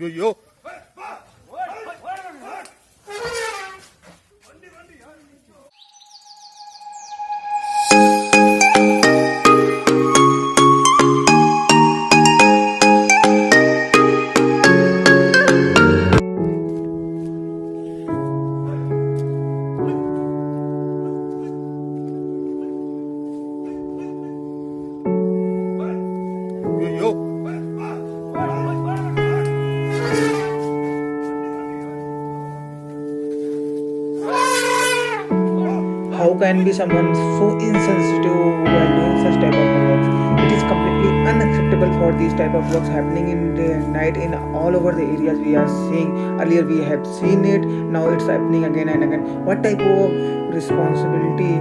అయ్యో. అయ్యో. How can be someone so insensitive while doing such type of works? It is completely unacceptable for these type of works happening in the night in all over the areas we are seeing. Earlier we have seen it, now it's happening again and again. What type of responsibility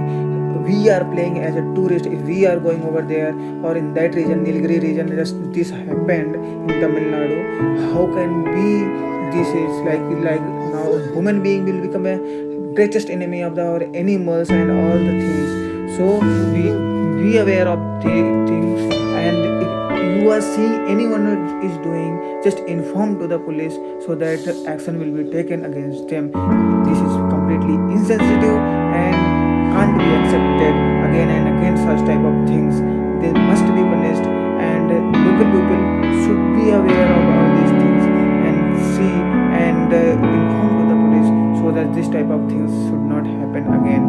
we are playing as a tourist if we are going over there or in that region, Nilgiri region, just this happened in Tamil Nadu? How can we, this is like now human being will become a greatest enemy of the our animals and all the things. So we be aware of the things, and if you are seeing anyone is doing, just inform to the police so that action will be taken against them. This is completely insensitive and can't be accepted. Again and again such type of things, they must be punished, and local people should be aware of all these things and see and inform to the police so that this type of things should not happen again